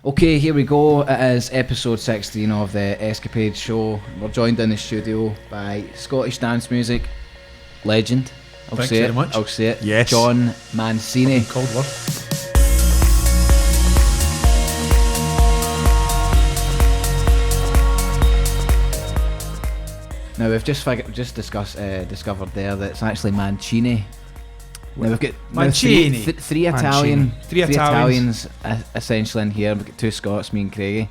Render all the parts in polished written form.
Okay, here we go. It is episode 16 of the SKapade Show. We're joined in the studio by Scottish dance music legend. Thanks very much. I'll say it. Yes. Jon Mancini. Cold word. Now we've just discovered there that it's actually Mancini. Now we've got Mancini. three Italians essentially in here. We've got two Scots, me and Craigie,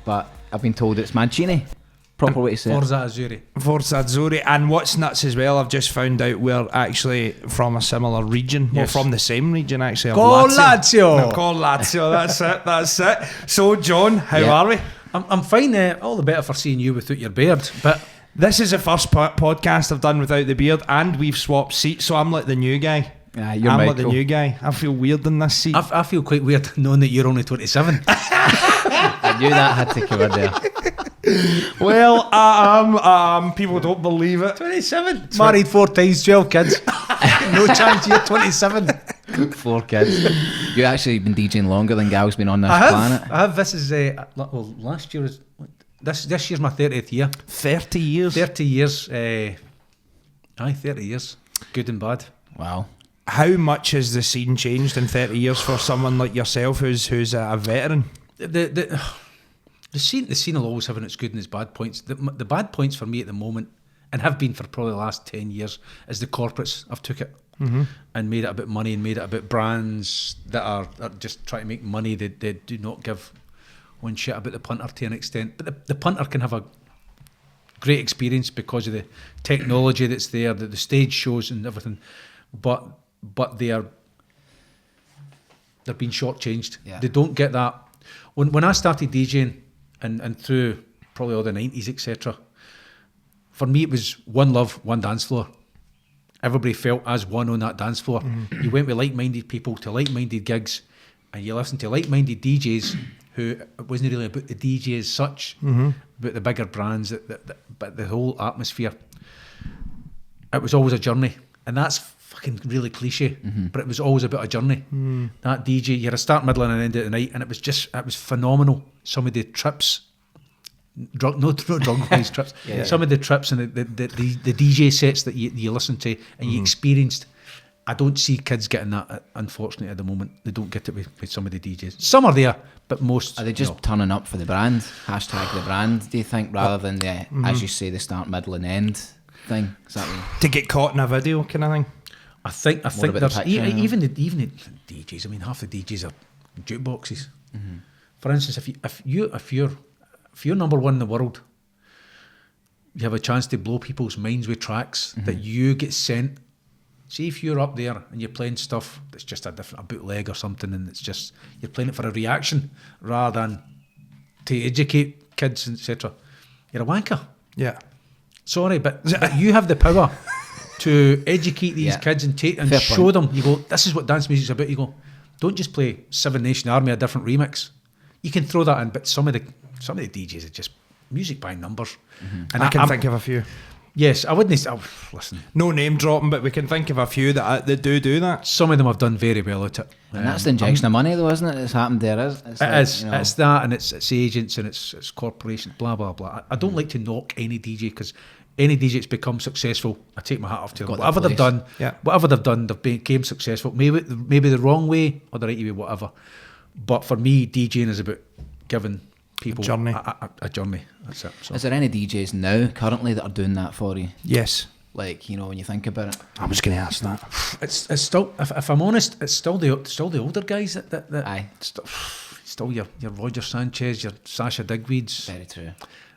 but I've been told it's Mancini. Proper way to say Forza Azzurri. Forza Azzurri. And what's nuts as well, I've just found out we're actually from a similar region. Yes. Well, from the same region actually. of Go Lazio! No, Go Lazio, that's it. So, John, how Yeah. are we? I'm fine. All the better for seeing you without your beard. But This is the first podcast I've done without the beard, and we've swapped seats, so I'm like the new guy. You're I'm Michael. like the new guy. I feel weird in this seat. I feel quite weird knowing that you're only 27. I knew that had to come in there. Well, I am. People don't believe it. 27? Married 4 times, 12 kids. No chance you're 27. 4 kids. You actually been DJing longer than Gal's been on this I planet. have. This is, last year was, this year's my 30th year. 30 years. 30 years. 30 years. Good and bad. Wow. How much has the scene changed in 30 years for someone like yourself who's a veteran? The scene will always have its good and its bad points. The bad points for me at the moment, and have been for probably the last 10 years, is the corporates have took it and made it about money and made it about brands that are just trying to make money. They do not give one shit about the punter to an extent. But the punter can have a great experience because of the technology that's there, the stage shows and everything. But they're being shortchanged. Yeah. They don't get that. When I started DJing and through probably all the 90s, etc., for me it was one love, one dance floor. Everybody felt as one on that dance floor. You went with like-minded people to like-minded gigs, and you listened to like-minded DJs who it wasn't really about the DJ as such, about the bigger brands, but the whole atmosphere. It was always a journey, and that's fucking really cliche, but it was always about a journey. That DJ, you had a start, middle, and an end of the night, and it was phenomenal. Some of the trips, no drug-wise trips. Yeah. Some of the trips and the DJ sets that you listen to and you experienced. I don't see kids getting that, unfortunately, at the moment. They don't get it with some of the DJs. Some are there, but most... Are they just turning up for the brand? Hashtag the brand, do you think, rather than the, as you say, the start, middle and end thing? Is that what To get caught in a video kind of thing? I think about there's the picture, even the DJs. I mean, half the DJs are jukeboxes. For instance, if you're number one in the world, you have a chance to blow people's minds with tracks that you get sent. See, if you're up there and you're playing stuff that's just a bootleg or something, and it's just you're playing it for a reaction rather than to educate kids, etc. You're a wanker. Yeah. Sorry, but you have the power to educate these kids and Fair show point. them. You go, this is what dance music's about. You go, don't just play Seven Nation Army, a different remix. You can throw that in, but some of the DJs are just music by numbers. And I can think of a few. Yes, I wouldn't. Listen, No name dropping, but we can think of a few that do that. some of them have done very well at it. And that's the injection of money, though, isn't it? It's happened there. It's It like, is. you know, It's that, and it's agents, and it's corporations, blah blah blah. I don't like to knock any DJ because any DJ that's become successful, I take my hat off to them. Got Whatever their they've place. done, Yeah. whatever they've done, they've became successful. Maybe the wrong way or the right way, whatever. But for me, DJing is about giving people Journey. a journey. That's it. So. is there any DJs now, currently, that are doing that for you? Yes. Like, you know, when you think about it. I was going to ask that. It's still, if I'm honest, it's still the older guys that Aye. still your Roger Sanchez, your Sasha Digweeds. Very true.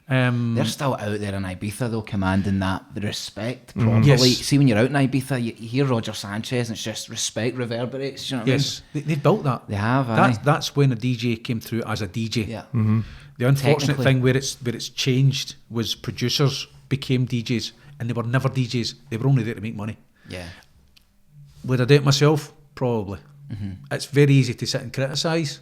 Mm. They're still out there in Ibiza, though, commanding the respect properly. Yes. See, when you're out in Ibiza, you hear Roger Sanchez, and it's just respect reverberates. You know what Yes, they've built that. They have, aye. That's when a DJ came through as a DJ. I mean? Yeah. The unfortunate Technically. thing where it's changed was producers became DJs, and they were never DJs. They were only there to make money. Yeah. Would I do it myself? Probably. It's very easy to sit and criticise,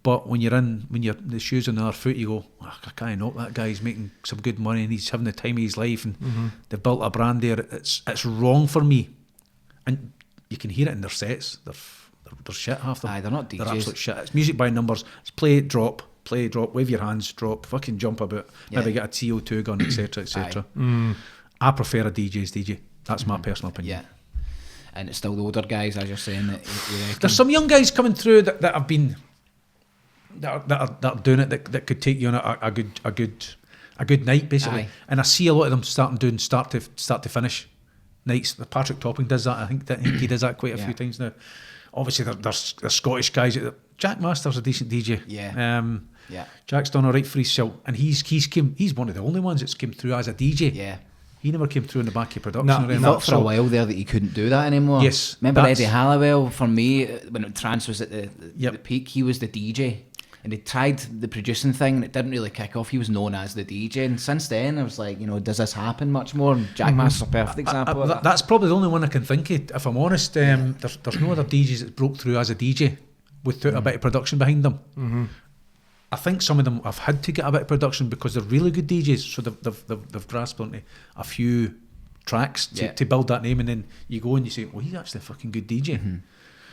but when you're the shoes on the other foot, you go, oh, I can't knock that guy. He's making some good money and he's having the time of his life, and they've built a brand there. It's wrong for me, and you can hear it in their sets. they're shit, half them. Aye, they're not They're DJs. absolute shit. It's music by numbers. It's play, drop, wave your hands, drop, fucking jump about, maybe get a TO2 gun, etc, etc. I prefer a DJ's DJ. That's my personal opinion. Yeah. And it's still the older guys, as you're saying. That you reckon? There's some young guys coming through that have been that are doing it that could take you on a good night, basically. Aye. And I see a lot of them doing start to finish nights. Patrick Topping does that. I think he does that quite a few times now. Obviously, there's Scottish guys. Jack Master's a decent DJ. Yeah. Jack's done all right for himself, and he's one of the only ones that's came through as a DJ. Yeah. He never came through in the back of production. No, or he anything. thought for a while there that he couldn't do that anymore. Yes, remember that's- Eddie Halliwell? For me, when trance was at the Yep. peak, he was the DJ, and he tried the producing thing, and it didn't really kick off. He was known as the DJ, and since then, I was like, does this happen much more? And Jack Master's a perfect example of that. That's probably the only one I can think of, if I'm honest. There's no other DJs that broke through as a DJ without a bit of production behind them. I think some of them have had to get a bit of production because they're really good DJs, so they've grasped onto a few tracks to build that name, and then you go and you say, well, he's actually a fucking good DJ.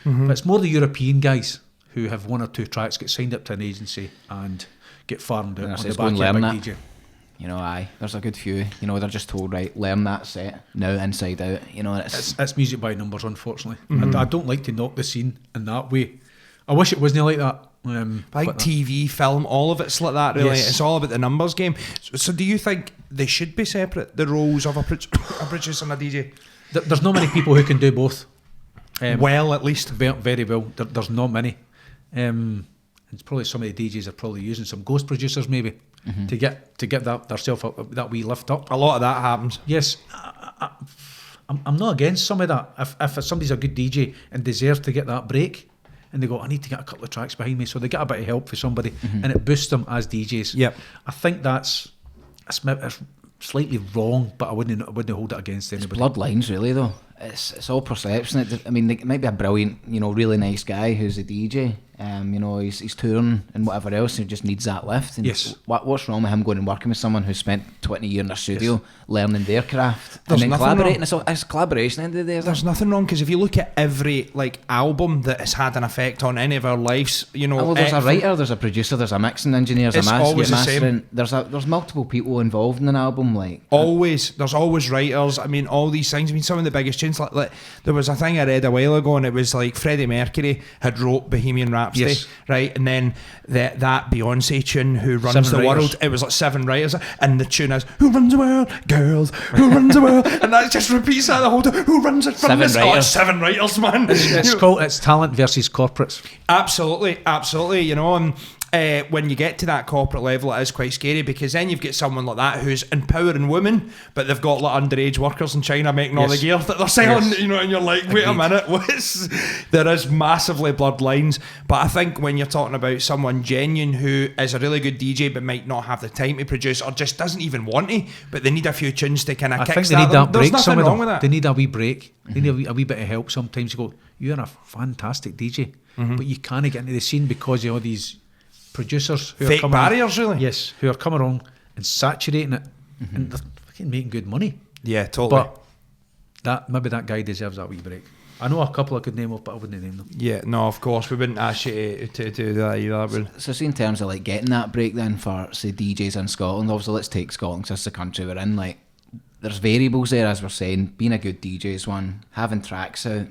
But it's more the European guys who have one or two tracks, get signed up to an agency and get farmed out on the back of a big DJ. Aye, there's a good few. They're just told, right, learn that set now inside out. It's music by numbers, unfortunately. I don't like to knock the scene in that way. I wish it wasn't like that. I think TV, film, all of it's like that, really. Yes. It's all about the numbers game. So do you think they should be separate, the roles of a producer and a DJ? There's not many people who can do both. Well, at least. Very well. There's not many. It's probably some of the DJs are probably using some ghost producers maybe to get that themselves up, that wee lift up. A lot of that happens. Yes, I'm not against some of that. If somebody's a good DJ and deserves to get that break, and they go, I need to get a couple of tracks behind me, so they get a bit of help for somebody, and it boosts them as DJs. Yep. I think that's slightly wrong, but I wouldn't hold it against anybody. It's blood lines, really, though. It's all perception. It might be a brilliant, really nice guy who's a DJ. He's touring and whatever else, and he just needs that lift. And Yes. What's wrong with him going and working with someone who spent 20 years in their studio learning their craft There's and then nothing collaborating? wrong. It's collaboration at the end of the day. There's nothing wrong, because if you look at every album that has had an effect on any of our lives, There's a writer, there's a producer, there's a mixing engineer, there's It's always the same. mastering. There's multiple people involved in an album. There's always writers. All these things. Some of the biggest tunes. Like there was a thing I read a while ago, and it was like Freddie Mercury had wrote Bohemian Rhapsody, Yes. right? And then that Beyonce tune, Who Runs 7 the writers. World, it was like 7 writers, and the tune is Who Runs the World, Girls, Who Runs the World, and that just repeats that the whole time. Who runs it from 7 this? Oh, writers. it's 7 writers, man. It's talent versus corporates. Absolutely. And when you get to that corporate level, it is quite scary, because then you've got someone like that who's empowering women, but they've got underage workers in China making all the gear that they're selling, Yes. and you're like, wait a minute, there is massively blurred lines. But I think when you're talking about someone genuine who is a really good DJ but might not have the time to produce, or just doesn't even want to, but they need a few tunes to kind of I kickstart think they need them, that there's break. nothing Some of wrong them, with that. they need a wee break. They need a wee bit of help sometimes. You go, you're a fantastic DJ, but you can't get into the scene because of all these producers who Fake are coming barriers, really. Yes, who are coming along and saturating it, and they're fucking making good money. Yeah, totally. But maybe that guy deserves that wee break. I know a couple I could name off, but I wouldn't name them. Yeah, no, of course, we wouldn't ask you to do that either. So see, in terms of getting that break then for, say, DJs in Scotland, obviously let's take Scotland because that's the country we're in, there's variables there, as we're saying. Being a good DJ is one, having tracks out.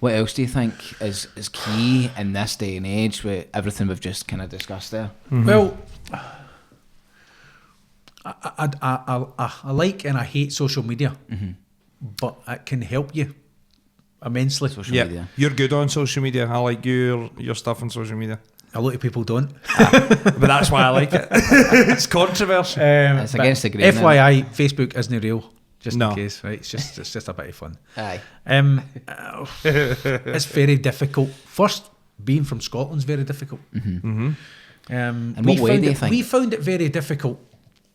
What else do you think is key in this day and age with everything we've just kind of discussed there? Well, I like and I hate social media, but it can help you immensely. Social media. You're good on social media. I like your stuff on social media. A lot of people don't. But that's why I like it. It's controversial. It's but against the grain, FYI, Facebook isn't real. Just No. in case, right? It's just a bit of fun. Aye. It's very difficult. First, being from Scotland's very difficult. In We what way found do you it- think? We found it very difficult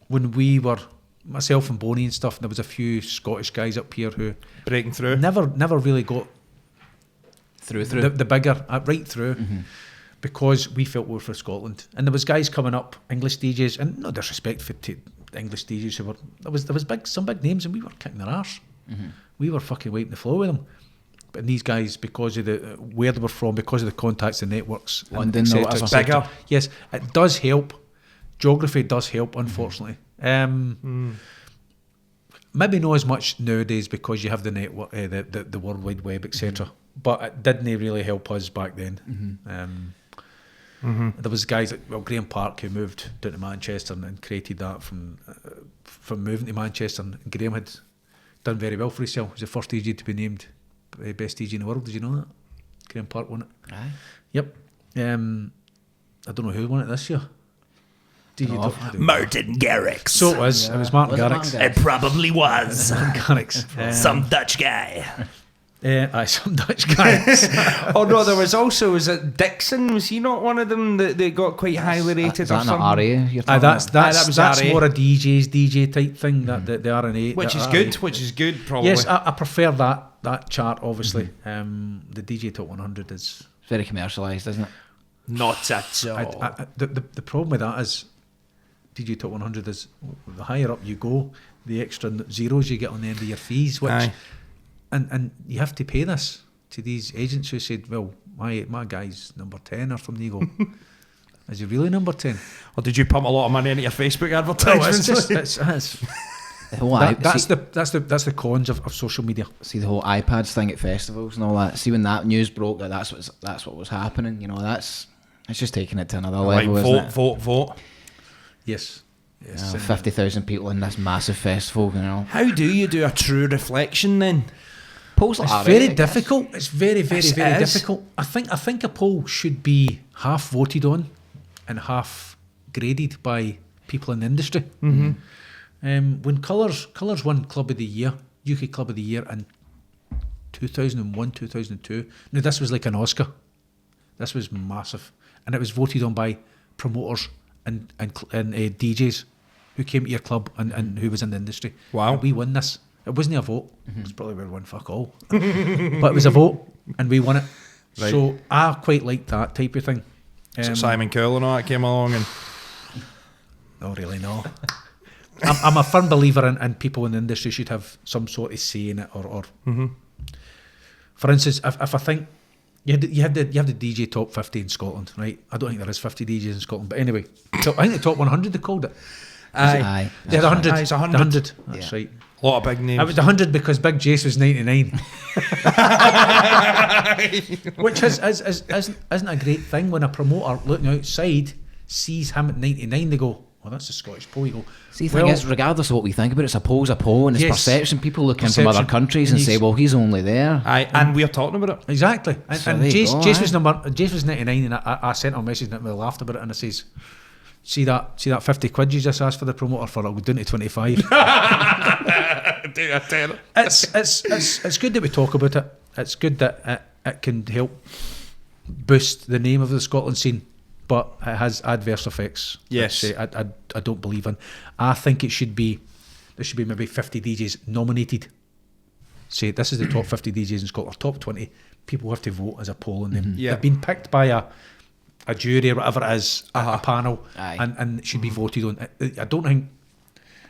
when we were, myself and Boney and stuff, and there was a few Scottish guys up here who Breaking through. never really got Through. the bigger, right through, because we felt we were from Scotland. And there was guys coming up, English DJs, and no disrespect to the English DJs who were, there was some big names, and we were kicking their arse. We were fucking wiping the floor with them. But these guys, because of the where they were from, because of the contacts, the networks, London, et cetera, or whatever. et cetera. Bigger. Yes, it does help. Geography does help, unfortunately. Maybe not as much nowadays because you have the network, the World Wide Web, etc. But it didn't really help us back then. There was guys like Graham Park who moved down to Manchester and created that from moving to Manchester. And Graham had done very well for himself. He was the first DJ to be named best DJ in the world. Did you know that? Graham Park won it. Aye. Yep. I don't know who won it this year. Martin Garrix. So it was. It was Martin Garrix. It probably was. Martin Garrix. Some Dutch guy. Some Dutch guys. Oh no, there was also, was it Dixon? Was he not one of them that they got quite highly rated Is or that not something? RA you're talking about? That's RA. more a DJ type thing. That the R&A, Which that is RA. good. Which is good, probably. Yes, I prefer that chart. Obviously, the DJ Top 100 is It's very commercialised, isn't it? Not at all. the problem with that is DJ Top 100 is the higher up you go, the extra zeros you get on the end of your fees, which Aye. and you have to pay this to these agents who said, well, my guy's number 10 or something. You go, is he really number 10? Or did you pump a lot of money into your Facebook advertisements? It's The whole that's the cons of social media. see the whole iPads thing at festivals and all that. See when that news broke that's what was happening. You know, it's just taking it to another Like, level, isn't it? vote. Yes. You know, 50,000 people in this massive festival. You know, How do you do a true reflection then? polls like It's RA, very I guess. difficult. It's very Yes, it is. difficult. I think a poll should be half voted on and half graded by people in the industry. When Colours won Club of the Year, UK Club of the Year in 2001, 2002. Now this was like an Oscar. This was massive, and it was voted on by promoters and DJs who came to your club and who was in the industry. Wow. And we won this. It wasn't a vote. It was probably we won fuck all, but it was a vote, and we won it. Right. So I quite like that type of thing. So Simon Cowell and all that came along and... Not really, no. I'm a firm believer in people in the industry should have some sort of say in it, or for instance, if I think you have the DJ Top 50 in Scotland, right? I don't think there is 50 DJs in Scotland, but anyway, so I think the Top 100 they called it. Aye. Yeah, the 100. Aye, it's 100. The 100. That's Yeah. right. A lot of big names. It was 100 because Big Jace was 99, which isn't a great thing when a promoter looking outside sees him at 99. They go, "Well, that's a Scottish poll." You go, See, the thing is, regardless of what we think about it, it's a poll, and it's Yes. perception. People look in from other Perception. countries and And say, he's- well, he's only there. Aye, and we're talking about it. exactly. And, So and there you Jace, go, Jace was 99, and I sent him a message and we laughed about it, and I says, see that 50 quid you just asked for the promoter for, I'll go down to 25. It's good that we talk about it. It's good that it can help boost the name of the Scotland scene, but it has adverse effects. Yes. which, I don't believe in. I think there should be maybe 50 DJs nominated. Say this is the top 50 DJs in Scotland, or top 20. People have to vote as a poll, and Yeah. they've been picked by a jury or whatever it is, a panel, Aye. and it should be voted on. I don't think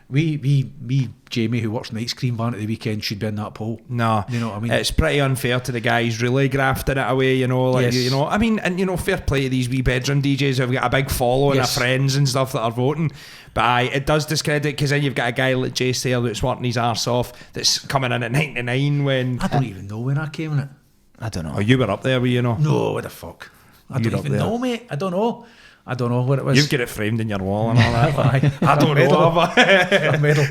me, Jamie, who works in the ice cream van at the weekend, should be in that poll. No, You know what I mean? It's pretty unfair to the guys really grafting it away, you know. Like, Yes. you know, I mean, and you know, fair play to these wee bedroom DJs who've got a big following Yes. of friends and stuff that are voting. But aye, it does discredit, because then you've got a guy like Jace there that's working his arse off, that's coming in at 99 when. I don't even know when I came in it. I don't know. Oh, you were up there, were you know? No, what the fuck? I You're don't up even there. know, mate. I don't know what it was. You've got it framed in your wall and all that. Aye. I don't know. Have I? A medal.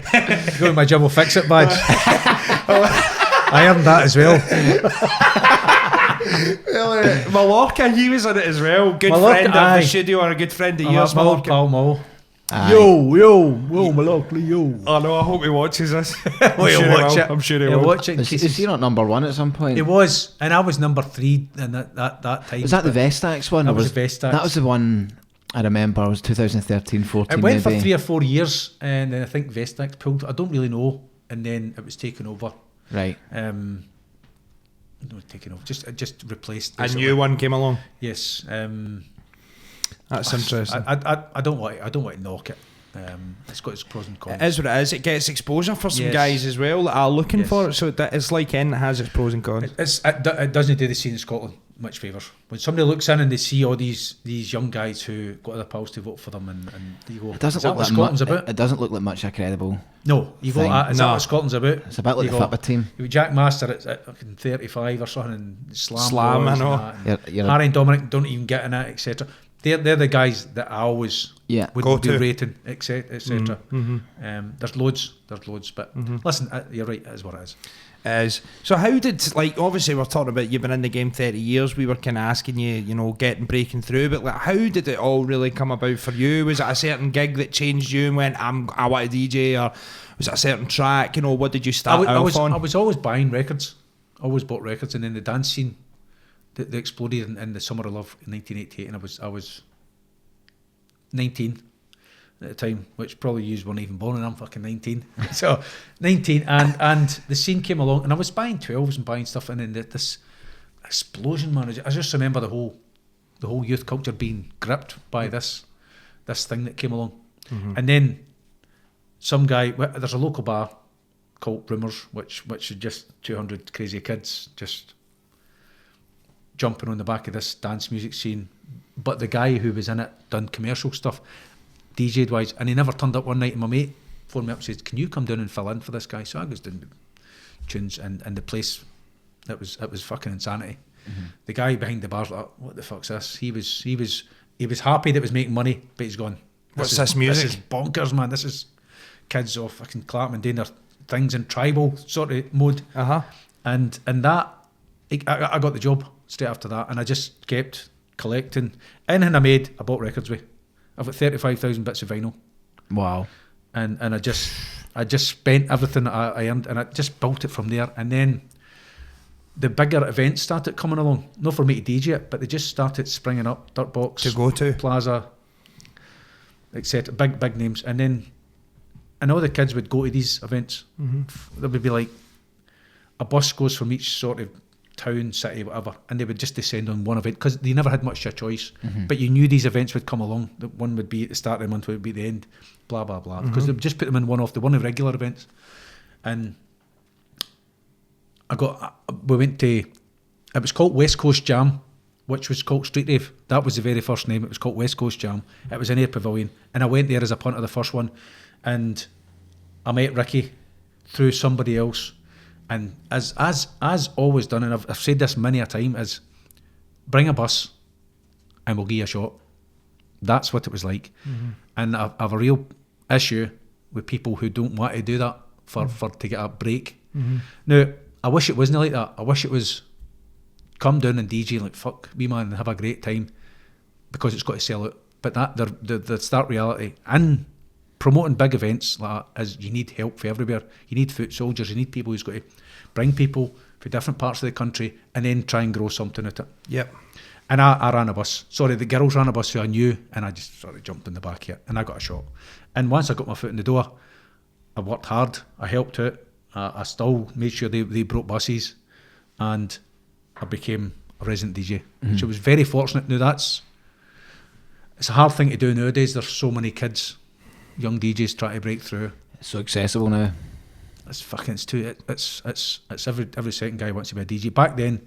Go to my Jim will fix it badge. I earned that as well. Mallorca, he was in it as well. Good Mallorca, friend of aye. the studio, or a good friend of My yours, old Mallorca. pal Mo. Aye. Yo, Mallorca, yo. Oh no, I hope he watches this. Well, he'll watch it. I'm sure he He'll will. watch it. Is he not number one at some point? It was, and I was number 3 in that time. Was that the but Vestax one? That or was the Vestax. That was the one I remember. It was 2013-14 It went maybe. for 3 or 4 years, and then I think Vestax pulled. I don't really know, and then it was taken over. Right. No, taken over. Just replaced. A basically. new one came along. Yes. That's interesting. I don't want to knock it. It's got its pros and cons. It is what it is. It gets exposure for some Yes. guys as well that are looking Yes. for it. So that it's like anything, it has its pros and cons. It doesn't do the scene in Scotland much favours. When somebody looks in and they see all these young guys who got other pals to vote for them, and you go, It doesn't is that look what like Scotland's much. about? It doesn't look like much a credible. No, you go, thing. is that No. what Scotland's about? It's a bit like You the go, Fitbit team. with Jack Master at fucking 35 or something, and Slam, I Boys know. and that, and You're Harry and Dominic don't even get in it, etc. They're the guys that I always Yeah. would Go be to. rating, etc. There's loads, but listen, you're right, it is what it is. Is so how did, like, obviously we're talking about you've been in the game 30 years, we were kind of asking you, you know, breaking through, but like, how did it all really come about for you? Was it a certain gig that changed you and went, I want to DJ, or was it a certain track, you know, what did you start I off on? was always buying records, always bought records, and then the dance scene that exploded in the Summer of Love in 1988, and I was 19 at the time, which probably you weren't even born, and I'm fucking 19. So 19, and the scene came along, and I was buying 12s and buying stuff, and then this explosion, man. I just remember the whole youth culture being gripped by this thing that came along. And then some guy, there's a local bar called Rumours, which is just 200 crazy kids just jumping on the back of this dance music scene. But the guy who was in it done commercial stuff, DJ'd wise, and he never turned up one night, and my mate phoned me up and said, can you come down and fill in for this guy? So I was doing tunes, and the place, it was fucking insanity. The guy behind the bar's like, what the fuck's this? He was happy that it was making money, but he's gone, What's this music? This is bonkers, man. This is kids off fucking Clapham doing their things in tribal sort of mode. And that, I got the job straight after that, and I just kept collecting. Anything I made, I bought records with. I've got 35,000 bits of vinyl. Wow. And I just spent everything that I earned, and I just built it from there. And then the bigger events started coming along. Not for me to DJ it, but they just started springing up. Dirtbox, To go to. Plaza, etc. Big names. And all the kids would go to these events. There would be like a bus goes from each sort of town, city, whatever, and they would just descend on one event because they never had much of a choice. But you knew these events would come along. The one would be at the start of the month, one would be at the end, blah blah blah, because they'd just put them in one of the regular events. And we went to, it was called West Coast Jam, which was called Street Rave. That was the very first name. It was called West Coast Jam. It was in Air Pavilion, and I went there as a punter, the first one, and I met Ricky through somebody else. And as always done, and I've said this many a time, is bring a bus and we'll give you a shot. That's what it was like. And I have a real issue with people who don't want to do that for to get a break. Now, I wish it wasn't like that. I wish it was come down and DJ like fuck me man and have a great time, because it's got to sell out. But that the start reality and promoting big events like that is you need help for everywhere. You need foot soldiers. You need people who's got to bring people from different parts of the country and then try and grow something out of it. Yep. And I ran a bus. Sorry, the girls ran a bus who I knew, and I just sort of jumped in the back of it, and I got a shot. And once I got my foot in the door, I worked hard. I helped out. I still made sure they brought buses, and I became a resident DJ, which I was very fortunate. Now it's a hard thing to do nowadays. There's so many kids, young DJs trying to break through. It's so accessible now. It's every second guy wants to be a DJ. Back then,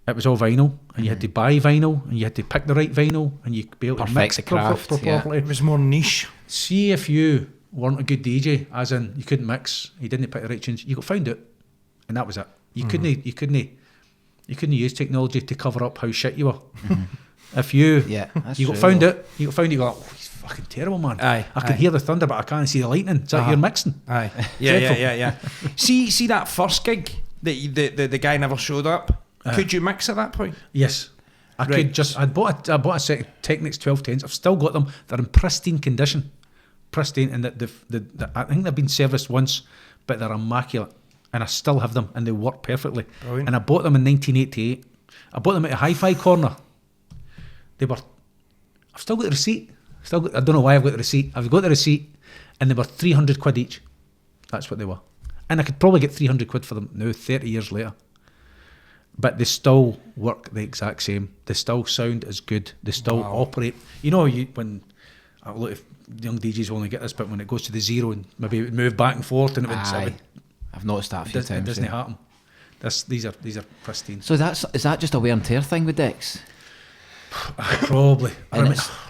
it was all vinyl, and you had to buy vinyl, and you had to pick the right vinyl, and you could be able to Perfect mix the it craft, properly. It was more niche. See if you weren't a good DJ, as in you couldn't mix, you didn't pick the right tunes, you got found it, and that was it. You couldn't use technology to cover up how shit you were. If you got found it, you go, oh, he's fucking terrible, man. I can hear the thunder, but I can't see the lightning. Is that you're mixing? Yeah. See that first gig that the guy never showed up. Could you mix at that point? Yes. I could just. I bought a set of Technics 1210s. I've still got them. They're in pristine condition. Pristine, and I think they've been serviced once, but they're immaculate, and I still have them, and they work perfectly. Brilliant. And I bought them in 1988. I bought them at a Hi-Fi Corner. I've still got the receipt. I don't know why I've got the receipt. I've got the receipt, and they were 300 quid each. That's what they were, and I could probably get 300 quid for them now, 30 years later. But they still work the exact same. They still sound as good. They still operate. You know, when a lot of young DJs will only get this, but when it goes to the zero and maybe it would move back and forth and it would I've noticed that a few it times. doesn't happen. These are pristine. So is that just a wear and tear thing with decks? Probably.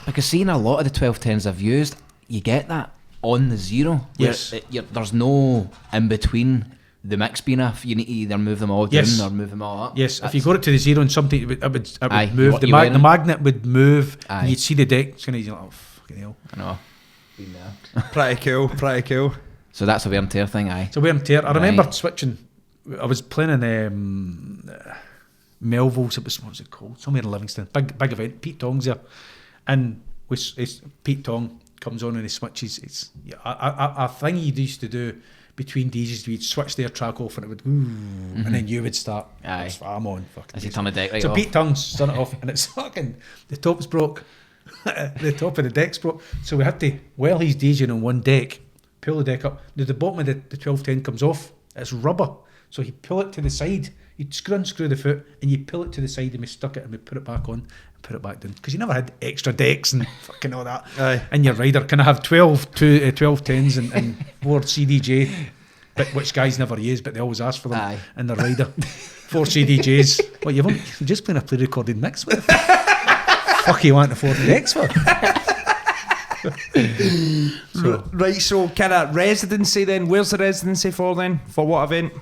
Because seeing a lot of the 1210s I've used, you get that on the zero. Yes. There's no in between the mix being off. You need to either move them all down or move them all up. Yes, if you got it to the zero and something, it would move. The magnet would move, and you'd see the deck. It's kind of like, oh, fucking hell. I know. Been there. Pretty cool. So that's a wear and tear thing, aye. It's a wear and tear. I remember switching. I was playing in Melville's. What was it called? Somewhere in Livingston. Big event. Pete Tong's there, and Pete Tong comes on and he switches. It's a thing he used to do between DJs. We'd switch their track off and it would and then you would start. Aye. I'm on. As you turn the deck right so off. Pete Tong's turn it off and it's fucking the top's broke. The top of the deck's broke. So we had to, while he's DJing on one deck, pull the deck up. Now the bottom of the 1210 comes off. It's rubber. So he'd pull it to the side. You'd unscrew the foot and you pull it to the side and we stuck it and we put it back on and put it back down. Because you never had extra decks and fucking all that. Aye. And your rider can have 1210s and 4 CDJ, which guys never use, but they always ask for them. Aye. In the rider. 4 CDJs. What, you're just playing a pre-recorded mix with? Fuck you want 4 decks for? So kind of residency then. Where's the residency for then? For what event?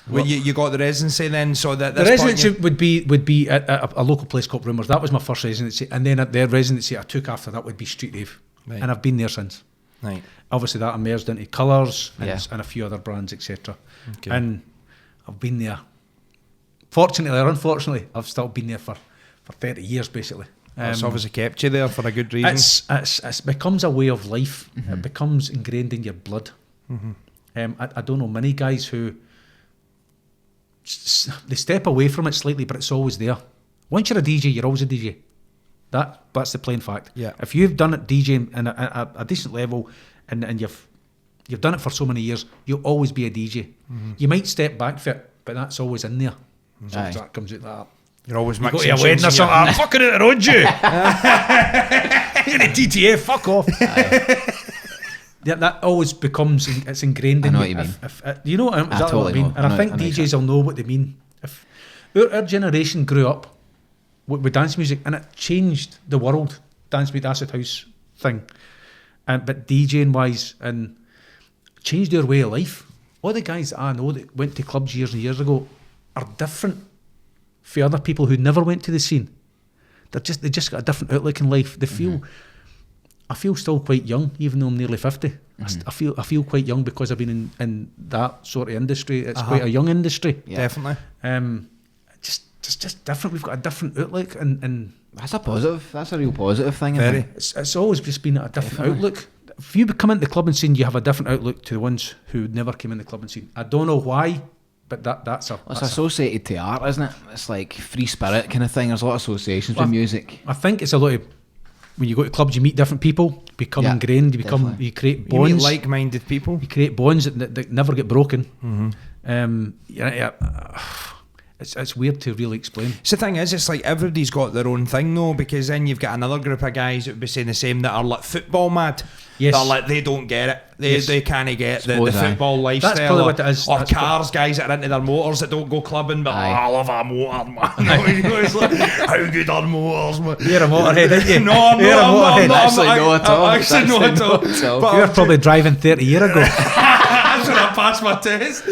Well, you got the residency then, so that the residency would be at a local place called Rumours. That was my first residency, and then at their residency I took after that would be Street Rave, right. And I've been there since. Right. Obviously that merged into Colours and a few other brands, etc. Okay. And I've been there. Fortunately or unfortunately, I've still been there for 30 years basically. It's obviously kept you there for a good reason. It becomes a way of life. It becomes ingrained in your blood. I don't know many guys who they step away from it slightly, but it's always there. Once you're a DJ, you're always a DJ. That's the plain fact. Yeah. If you've done it DJing at a decent level, and you've done it for so many years, you'll always be a DJ. You might step back for it, but that's always in there. Sometimes that comes out that. You're always You go mixing to a wedding or something. I'm fucking out the road, you. You're a DTA. Fuck off. Yeah, that always becomes it's ingrained in you. I know what you mean. You know exactly totally what I mean. know. And I think DJs will know what they mean. If our generation grew up with dance music and it changed the world, dance music, acid house thing, but DJing wise and changed their way of life. All the guys that I know that went to clubs years and years ago are different for other people who never went to the scene. They just got a different outlook in life. They feel. I feel still quite young, even though I'm nearly 50. I feel quite young because I've been in that sort of industry. It's quite a young industry. Yeah. Definitely. Just different. We've got a different outlook, and That's a positive. That's a real positive thing. Very. it's always just been a different outlook. If you come into the club and scene, you have a different outlook to the ones who never came in the club and scene. I don't know why, but that's It's associated to art, isn't it? It's like free spirit kind of thing. There's a lot of associations with music. I think it's a lot of. When you go to clubs, you meet different people, become ingrained, you create bonds. You meet like-minded people. You create bonds that never get broken. It's weird to really explain. So the thing is, it's like everybody's got their own thing though, because then you've got another group of guys that would be saying the same that are like football mad. Yes. They're like, they don't get it. They can't get the football lifestyle. That's probably what it is. Or cars, guys that are into their motors that don't go clubbing, but I love a motor, man. It's like, how good are motors, man? You're a motorhead, aren't you? No, I'm not. Actually, no at all. Actually, no at all. But You were probably driving 30 years ago. that's when I passed my test.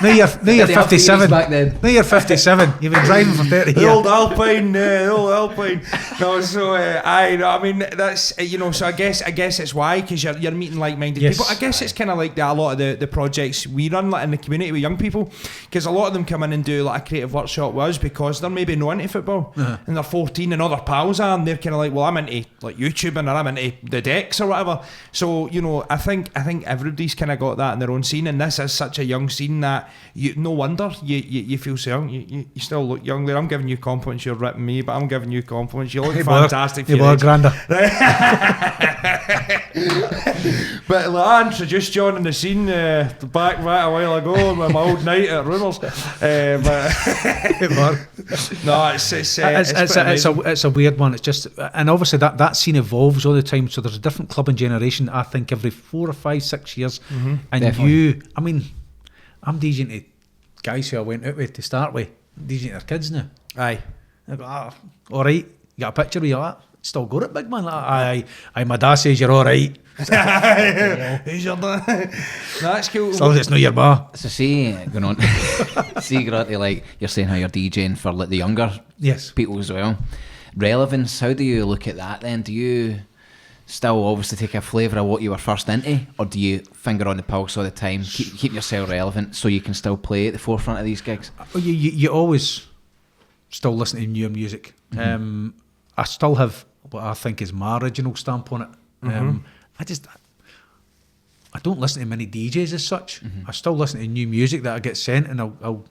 Now you're 57. Back then. Now you're 57. You've been driving for 30 The years. old Alpine. No, so I mean that's So I guess it's why, because you're meeting like-minded people. I guess it's kind of like that. A lot of the projects we run like in the community with young people, because a lot of them come in and do like a creative workshop with us because they're maybe not into football and they're 14 and other pals are, and they're kind of like, well, I'm into like YouTubing or I'm into the decks or whatever. So I think everybody's kind of got that in their own scene, and this is such a young scene that no wonder you feel so young. You still look young there. I'm giving you compliments, you're ripping me, but I'm giving you compliments. You look fantastic. You were grander. But like, I introduced Jon in the scene back a while ago on my old night at Runners. No, it's a weird one. It's just, and obviously that scene evolves all the time. So there's a different clubbing generation. I think every 4 or 5, 6 years. Mm-hmm. And Definitely. I'm DJing to guys who I went out with to start with, DJing to their kids now. Aye. I go, all right. You got a picture of you like that? Still got it, big man. Like, aye, my dad says you're all right. Who's your dad? That's cool. As long as it's not your bar. So see, going on, going on to like, you're saying how you're DJing for like the younger Yes. people as well. Relevance, how do you look at that then? Do you still obviously take a flavour of what you were first into, or do you finger on the pulse all the time, keep yourself relevant so you can still play at the forefront of these gigs? You always still listen to newer music. Mm-hmm. I still have what I think is my original stamp on it. Mm-hmm. I don't listen to many DJs as such. I still listen to new music that I get sent, and I'll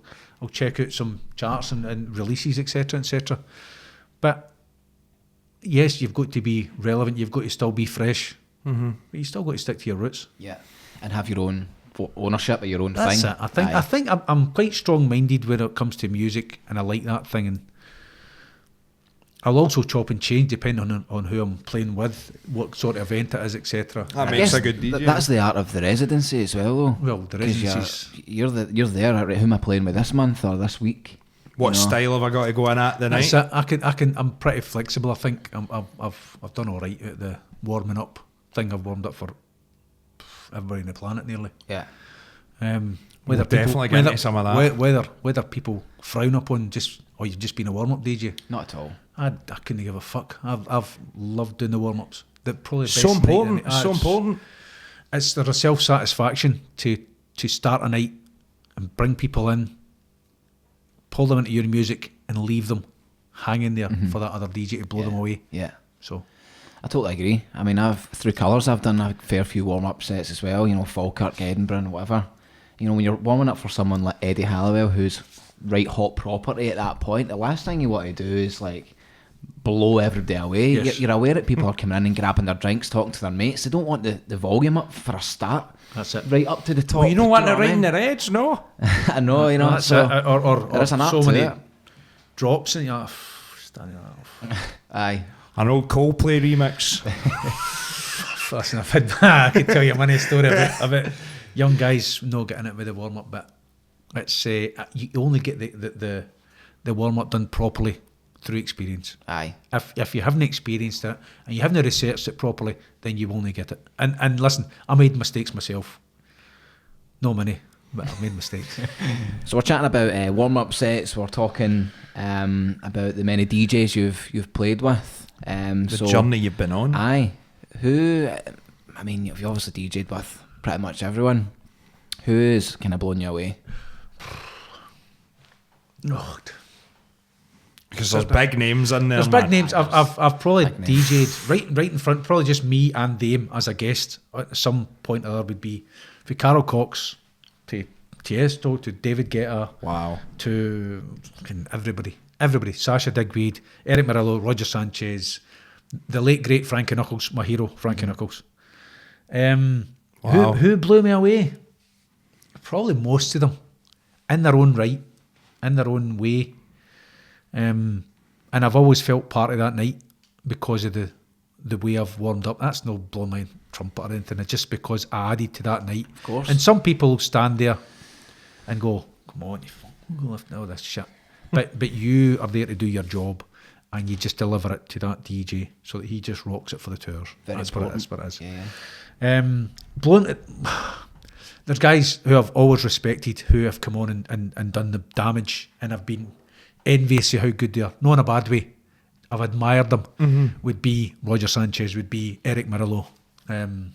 check out some charts and releases, etc., etc. But yes, you've got to be relevant. You've got to still be fresh. But you still got to stick to your roots. Yeah, and have your own ownership of your own That's thing. it. I think I'm quite strong-minded when it comes to music, and I like that thing. And I'll also chop and change depending on who I'm playing with, what sort of event it is, etc. That I makes guess a good DJ. That's the art of the residency as well, though. Well, the 'Cause residencies. you're there. Right, who am I playing with this month or this week? What You know? style have I got to go in at the night? That's it. I'm pretty flexible. I think I've done all right at the warming up thing. I've warmed up for everybody on the planet nearly. Yeah. We'll definitely get into some of that. Whether people frown upon you've just been a warm up DJ. Not at all. I couldn't give a fuck. I've loved doing the warm ups. They're probably the So best night important. of the night. So important. It's there's a self satisfaction to start a night and bring people in, pull them into your music, and leave them hanging there for that other DJ to blow them away. Yeah. So I totally agree. I mean, through Colours, I've done a fair few warm-up sets as well, you know, Falkirk, Edinburgh and whatever. You know, when you're warming up for someone like Eddie Halliwell, who's right hot property at that point, the last thing you want to do is like blow everybody away. Yes. You're aware that people are coming in and grabbing their drinks, talking to their mates. They don't want the volume up for a start. that's it. Right up to the top. Well, you don't want Do it know right what I in mean? their heads, no? I know, you know. That's So it. Or there's an art so to many it. drops and you're like, standing there. Aye. An old Coldplay remix. Listen, I could tell you many story about young guys not getting it with the warm up bit. It's you only get the warm up done properly through experience. Aye. If you haven't experienced it and you haven't researched it properly, then you only get it. And listen, I made mistakes myself. No many, but I made mistakes. So we're chatting about warm-up sets. We're talking about the many DJs you've played with. The journey you've been on. Aye. Who? I mean, you've obviously DJed with pretty much everyone. Who is kind of blowing you away? Oh, Because there's big names in there. there's man. big names. I've probably Big names. DJed right in front. Probably just me and them as a guest at some point or other would be from Carl Cox to Tiesto to David Guetta. Wow. To fucking everybody. Sasha Digweed, Eric Murillo, Roger Sanchez, the late great Frankie Knuckles, my hero, Frankie Knuckles. Wow. Who blew me away? Probably most of them, in their own right, in their own way. And I've always felt part of that night because of the way I've warmed up. That's no blowing my trumpet or anything. It's just because I added to that night. Of course. And some people stand there and go, "Come on, you fucking lift all this shit." But you are there to do your job, and you just deliver it to that DJ so that he just rocks it for the tours. Very That's important. what it is. Yeah. Blown it. There's guys who I've always respected who have come on and done the damage, and I've been envious of how good they are. Not in a bad way. I've admired them. Would be Roger Sanchez, would be Eric Murillo. I've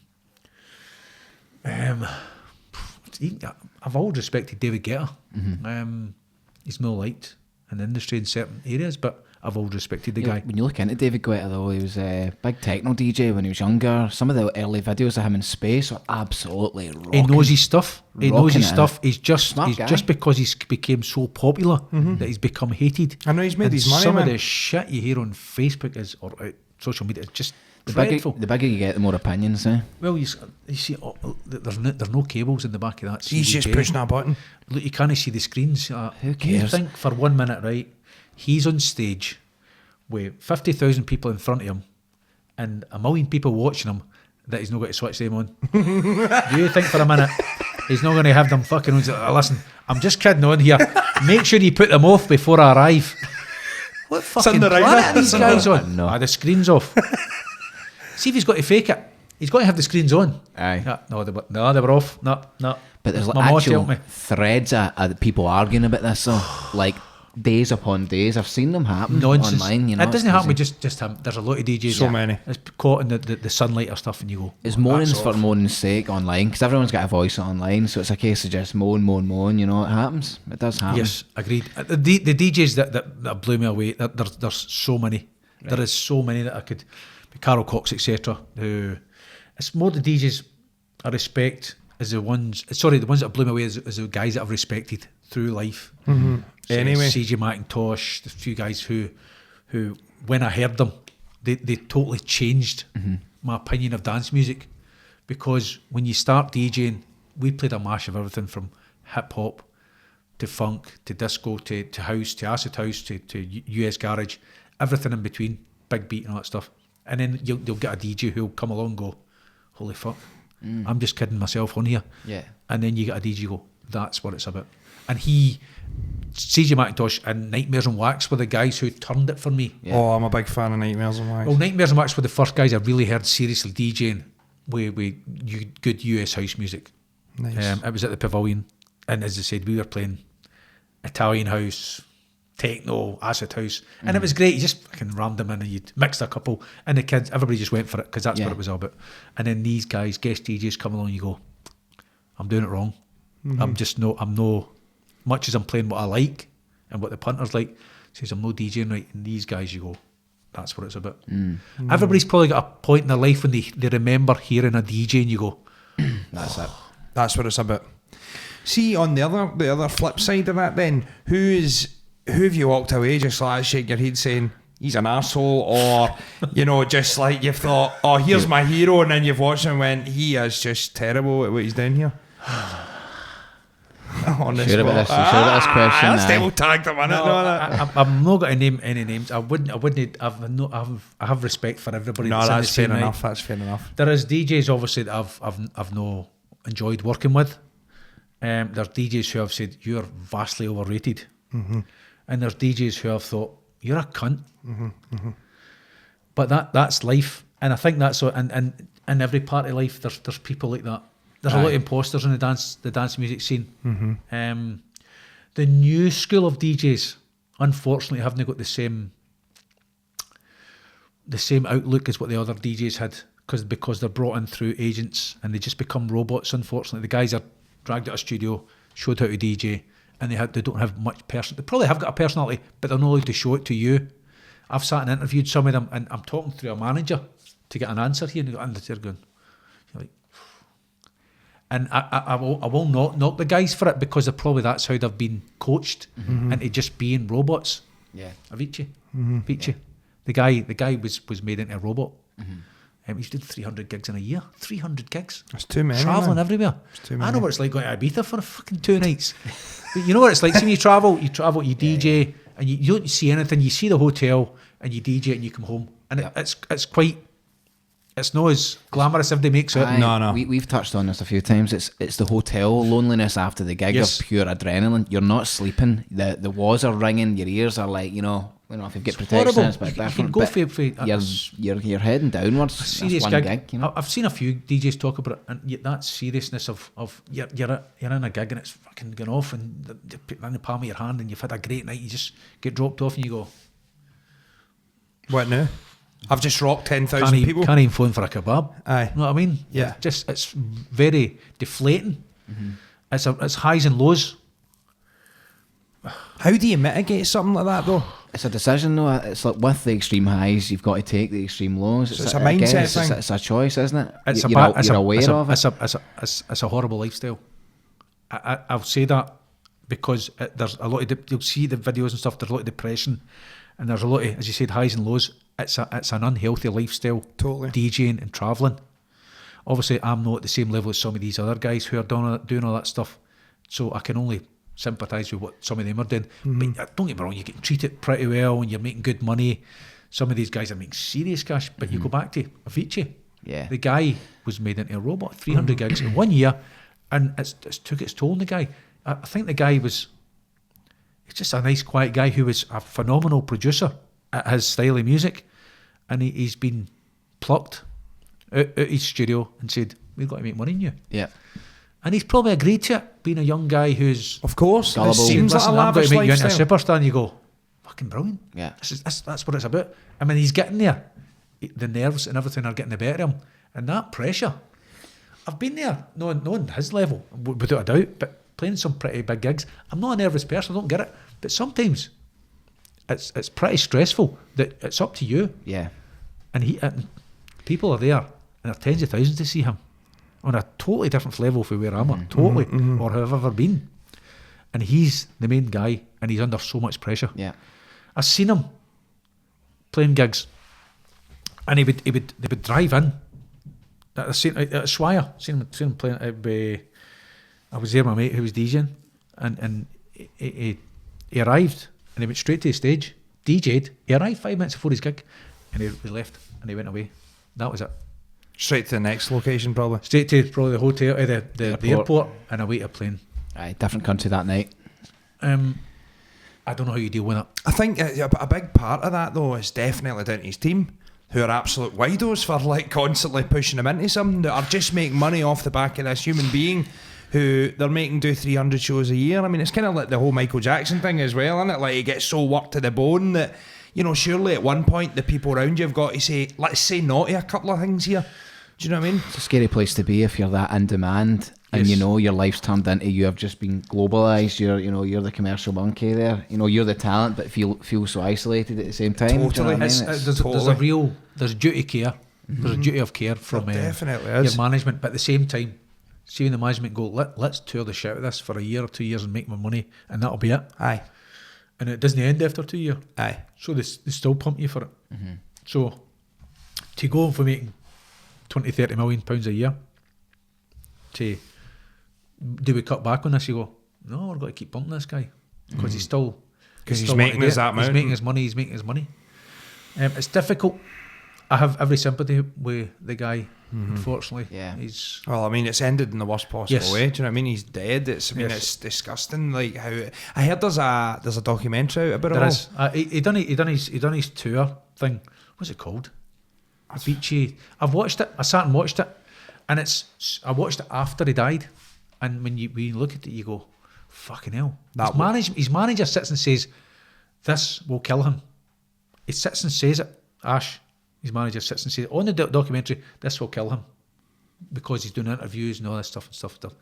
always respected David Guetta. He's more liked in the industry in certain areas, but I've always respected the guy. When you look into David Guetta though, he was a big techno DJ when he was younger. Some of the early videos of him in space are absolutely rocking. He knows his stuff. He's just Smart guy. just because he's became so popular that he's become hated. I know he's made And his money, Some man. of the shit you hear on Facebook or social media is just the dreadful. bigger you get, the more opinions. Well, you see, there's no cables in the back of that. He's just CDJ. pushing a button. Look, you can't see the screens. Who You cares? think for 1 minute, right? He's on stage with 50,000 people in front of him and 1 million people watching him that he's not going to switch them on. Do you think for a minute he's not going to have them fucking on? Listen, I'm just kidding on here. Make sure you put them off before I arrive. What fucking the right planet bit. are these guys on? No. The screen's off. See if he's got to fake it. He's got to have the screens on. Aye. No, they were off. No. But there's My like mum actual told me. threads of people arguing about this, so like days upon days. I've seen them happen Nonsense. online. You know, it doesn't it's happen with crazy. just him. There's a lot of DJs. So many. It's caught in the sunlight or stuff, and you go. It's "Oh, moaning's that's for off." moaning's sake online because everyone's got a voice online, so it's a case of just moan. You know, it happens. It does happen. Yes, agreed. The DJs that blew me away. There's so many. Right. There is so many that I could. Carl Cox, etc. Who it's more the DJs I respect as the ones. Sorry, the ones that blew me away is the guys that I've respected through life. Mm-hmm. So Anyway. CJ McIntosh, the few guys who when I heard them, they totally changed my opinion of dance music, because when you start DJing, we played a mash of everything from hip hop to funk to disco to house to acid house to US garage, everything in between, big beat and all that stuff. And then you'll get a DJ who'll come along and go, holy fuck, I'm just kidding myself on here. Yeah. And then you get a DJ go, that's what it's about. And CJ McIntosh and Nightmares on Wax were the guys who turned it for me. Yeah. Oh, I'm a big fan of Nightmares on Wax. Well, Nightmares on Wax were the first guys I really heard seriously DJing with good US house music. Nice. It was at the Pavilion, and as I said, we were playing Italian house, techno, acid house, and it was great. You just fucking rammed them in and you'd mixed a couple, and the kids, everybody just went for it because that's what it was all about. And then these guys, guest DJs come along and you go, I'm doing it wrong. I'm no, much as I'm playing what I like and what the punters like, says I'm no DJing right, and these guys, you go, that's what it's about. Everybody's probably got a point in their life when they remember hearing a DJ and you go, That's it. That's what it's about. See, on the other flip side of that, then, who have you walked away just like shake your head saying he's an arsehole, or you know, just like you've thought, oh, here's my hero, and then you've watched him and went, he is just terrible at what he's doing here. Sure about this question. Let's aye. devil tag them in it. I'm not going to name any names. I have respect for everybody. No, that's in that's the fair same night. enough. That's fair enough. There is DJs obviously that I've no enjoyed working with. There's DJs who have said you're vastly overrated, and there's DJs who have thought you're a cunt. But that's life, and I think that's so. And in every part of life, there's people like that. There's a lot of imposters in the dance music scene. The new school of DJs, unfortunately, haven't got the same outlook as what the other DJs had, because they're brought in through agents and they just become robots. Unfortunately, the guys are dragged out of a studio, showed how to DJ, and they don't have much person. They probably have got a personality, but they're not allowed to show it to you. I've sat and interviewed some of them, and I'm talking through a manager to get an answer here, and they're going, you're like. And I will not knock the guys for it, because that's how they've been coached into just being robots. Yeah. Avicii. Avicii. The guy was made into a robot. He's doing 300 gigs in a year. 300 gigs. That's too many. Travelling man. everywhere. too I many. know what it's like going to Ibiza for a fucking 2 nights. But you know what it's like. See, when you travel, you DJ, and you don't see anything. You see the hotel, and you DJ, and you come home. And it's quite. It's not as glamorous if they make it. Aye, No. We've touched on this a few times. It's the hotel loneliness after the gig Yes. of pure adrenaline. You're not sleeping. The walls are ringing. Your ears are like, you know if you've got protection, horrible. it's a bit You can different. go but for you're heading downwards. serious That's one gig. gig, you know. I've seen a few DJs talk about it, and yet that seriousness of you're in a gig and it's fucking going off, and you're putting it in the palm of your hand, and you've had a great night. You just get dropped off, and you go, What now? I've just rocked 10,000 can't people. even phone for a kebab. Aye. You know what I mean? Yeah. It's very deflating. It's highs and lows. How do you mitigate something like that though? It's a decision though. It's like with the extreme highs, you've got to take the extreme lows. So it's a mindset thing. It's a choice, isn't it? It's You're aware of it. It's a horrible lifestyle. I'll say that because there's a lot of you'll see the videos and stuff. There's a lot of depression, and there's a lot of, as you said, highs and lows. It's an unhealthy lifestyle. Totally. DJing and travelling. Obviously, I'm not at the same level as some of these other guys who are doing all that stuff. So I can only sympathise with what some of them are doing. But don't get me wrong, you get treated pretty well and you're making good money. Some of these guys are making serious cash. But you go back to Avicii. Yeah. The guy was made into a robot. 300 gigs in 1 year, and it's took its toll on the guy. I think the guy he's just a nice, quiet guy who was a phenomenal producer at his style of music, and he's been plucked out his studio and said, "We've got to make money in you." Yeah. And he's probably agreed to it, being a young guy who's Of course, gullible. it seems like a I'm going lavish to make you into a lifestyle. superstar, and you go, fucking brilliant. Yeah. That's what it's about. I mean, he's getting there. The nerves and everything are getting the better of him, and that pressure. I've been there, knowing his level, without a doubt, but playing some pretty big gigs. I'm not a nervous person, I don't get it, but sometimes it's pretty stressful that it's up to you, Yeah. and people are there, and there are tens of thousands to see him on a totally different level from where I'm at, totally, or have ever been. And he's the main guy, and he's under so much pressure. Yeah. I've seen him playing gigs, and they would drive in. I've seen at Swire, seen him playing at. I was there with my mate who was DJing, and he arrived, and he went straight to the stage, DJ'd. He arrived 5 minutes before his gig, and he left, and he went away. That was it. Straight to the next location, probably. Straight to probably the hotel, the airport, and away to a plane. Aye, different country that night. I don't know how you deal with it. I think a big part of that though is definitely down to his team, who are absolute widos for like constantly pushing him into something, that are just making money off the back of this human being who they're making do 300 shows a year. I mean, it's kind of like the whole Michael Jackson thing as well, isn't it? Like, he gets so worked to the bone that, you know, surely at one point the people around you have got to say, let's say no to a couple of things here. Do you know what I mean? It's a scary place to be if you're that in demand, and Yes. you know your life's turned into, you have just been globalised. You're the commercial monkey there. You know, you're the talent, but feel so isolated at the same time. Do you know Totally. what I mean? There's duty care. There's a duty of care from There definitely is. your management, but at the same time, seeing the management go, let's tour the shit out of this for a year or 2 years and make my money, and that'll be it. Aye. And it doesn't end after 2 years. Aye. So they still pump you for it. So to go from making 20-30 million pounds a year to, do we cut back on this? You go, no, we're going to keep pumping this guy because he's still, 'Cause he's still making wanting to us do it. that He's amount. making his money. It's difficult. I have every sympathy with the guy. Unfortunately, Yeah. he's Well, I mean, it's ended in the worst possible Yes. way. Do you know what I mean? He's dead. It's Yes. disgusting. Like how I heard there's a documentary out about there it is. He done his tour thing. What's it called? Avicii. I've watched it. I sat and watched it, and I watched it after he died. And when you look at it, you go, fucking hell. His manager sits and says, this will kill him. He sits and says it. Ash, his manager sits and says on the documentary, this will kill him because he's doing interviews and all this stuff. And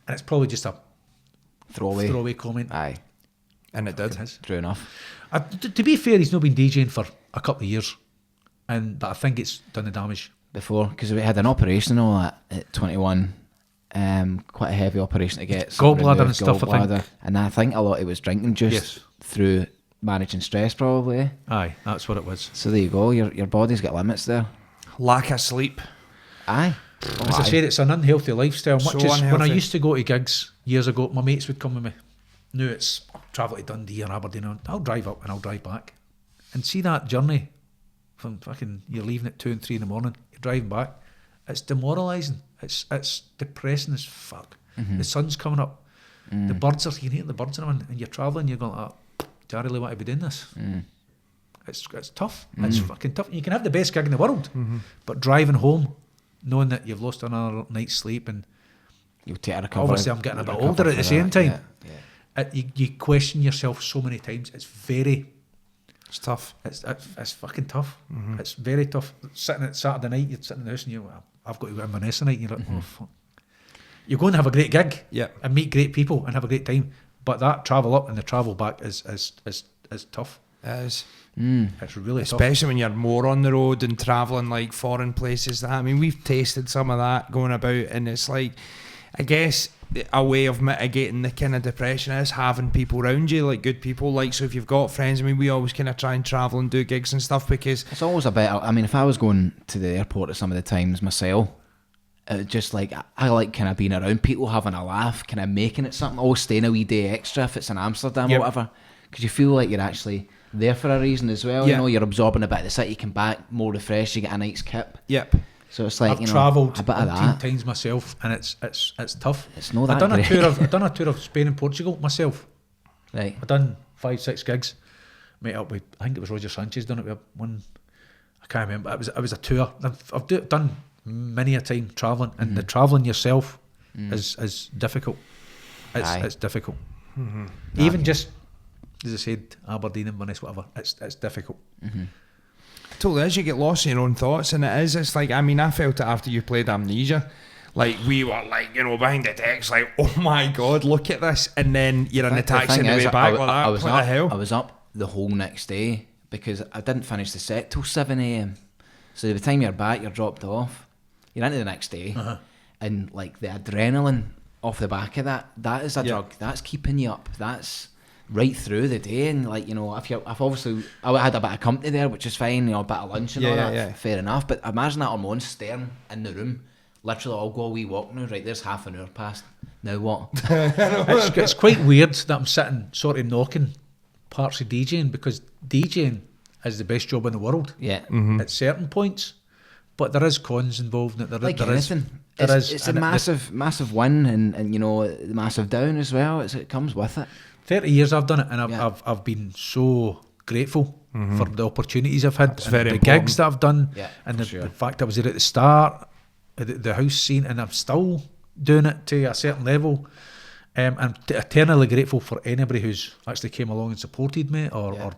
it's probably just a throwaway comment. Aye, and it did. It is. true enough. To be fair, he's not been DJing for a couple of years, but I think it's done the damage. Before, because we had an operation and all that at 21, quite a heavy operation to get Gallbladder removed, and stuff, I think. and I think a lot of it was drinking juice Yes. through managing stress, probably. Aye, that's what it was. So there you go. Your body's got limits there. Lack of sleep. Aye. As I said, it's an unhealthy lifestyle. So Much as when I unhealthy. used to go to gigs years ago, my mates would come with me. Now it's travel to Dundee or Aberdeen, and I'll drive up and I'll drive back. And see that journey from fucking, you're leaving at 2 and 3 in the morning, you're driving back. It's demoralising. It's depressing as fuck. The sun's coming up. The birds are, you can hear the birds and you're travelling, you're going, do I really want to be doing this? It's tough. It's fucking tough. You can have the best gig in the world, but driving home, knowing that you've lost another night's sleep, and You'll take a recovery. obviously I'm getting a bit recover older at for the same that, time. yeah. You question yourself so many times. It's It's tough. it's fucking tough. It's very tough. Sitting at Saturday night, you're sitting in the house and you're, I've got to go to Inverness tonight. And you're like, oh fuck. You're going to have a great gig, Yeah. and meet great people and have a great time, But that travel up and the travel back is tough. It is. It's really tough. Especially when you're more on the road and travelling like foreign places. I mean, we've tasted some of that going about, and it's like, I guess a way of mitigating the kind of depression is having people around you, like good people. Like, so if you've got friends, I mean, we always kind of try and travel and do gigs and stuff because it's always a bit. I mean, if I was going to the airport at some of the times myself, it just like I like kind of being around people, having a laugh, kind of making it something. Always staying a wee day extra if it's in Amsterdam or whatever, because you feel like you're actually there for a reason as well. You know, you're absorbing a bit of the city, you come back more refreshed, you get a night's kip. Yep. So it's like, I've you know, travelled a bit of that. 10 times myself, and it's tough. It's not that I've great. done a tour of Spain and Portugal myself. Right. I've done 5-6 gigs. Met up with, I think it was Roger Sanchez done it with one. I can't remember. It was a tour. I've done many a time travelling, and the travelling yourself is difficult. It's difficult. Even just as I said, Aberdeen, Inverness, whatever. It's difficult. Totally is. You get lost in your own thoughts, and it is. It's like, I mean, I felt it after you played Amnesia. Like, we were like, you know, behind the decks, like, oh my god, look at this, and then you're in the taxi on the way back like that. What the hell? I was up the whole next day because I didn't finish the set till 7 a.m. So by the time you're back, you're dropped off. You're into the next day, and like the adrenaline off the back of that is a drug. That's keeping you up. That's right through the day, and like, you know, if obviously I had a bit of company there, which is fine, you know, a bit of lunch and all that, fair enough. But imagine that I'm on staring in the room, literally, I'll go a wee walk now. Right, there's half an hour past. Now what? It's quite weird that I'm sitting sort of knocking parts of DJing, because DJing is the best job in the world. Yeah. At certain points, but there is cons involved in it. Like there anything. It's a massive win and you know, the massive down as well. It comes with it. 30 years I've done it, and I've been so grateful for the opportunities I've had, and the gigs that I've done, and the fact I was there at the start, the house scene, and I'm still doing it to a certain level. I'm eternally grateful for anybody who's actually came along and supported me, or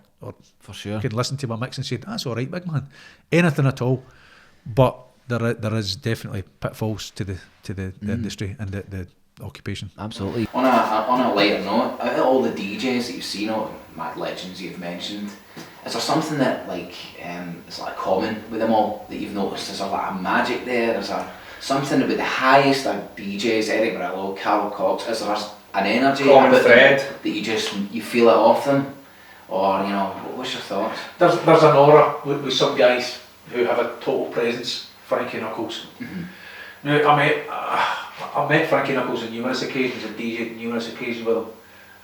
for sure can listen to my mix and say, that's all right, big man, anything at all. But there is definitely pitfalls to the industry and the occupation. Absolutely. On a lighter note, out of all the DJs that you've seen, all mad legends you've mentioned, is there something that like is like common with them all that you've noticed? Is there like a magic there? Is there something about the highest of DJs, Eric Barillo, Carl Cox? Is there an energy common about thread that you feel it off them, or you know, what's your thoughts? There's an aura with some guys who have a total presence. Frankie Knuckles. Now, I met Frankie Knuckles on numerous occasions and DJed numerous occasions with him.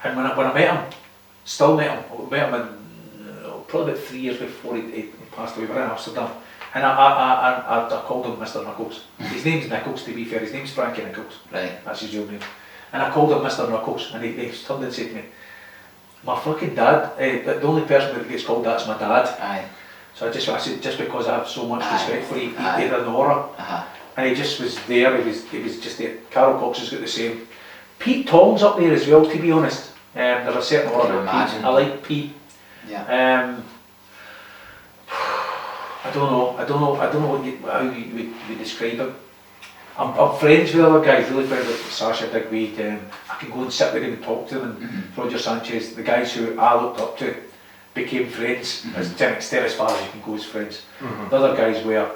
And when I met him, I met him in probably about 3 years before he passed away. We were in Amsterdam, and I called him Mr. Knuckles. His name's Knuckles, to be fair. His name's Frankie Knuckles. Right. That's his real name. And I called him Mr. Knuckles, and he turned and said to me, "My fucking dad. The only person that gets called that's my dad." Aye. So I said, just because I have so much respect for him, he had an aura, and he just was there. He was just there. Carl Cox has got the same. Pete Tong's up there as well, to be honest. There's a certain aura about Pete. I like Pete. Yeah. I don't know how you would describe him. I'm friends with other guys, really friends with Sasha, Digweed. I can go and sit with him and talk to them. And Roger Sanchez, the guys who I looked up to, became friends, as as far as you can go as friends. The other guys were,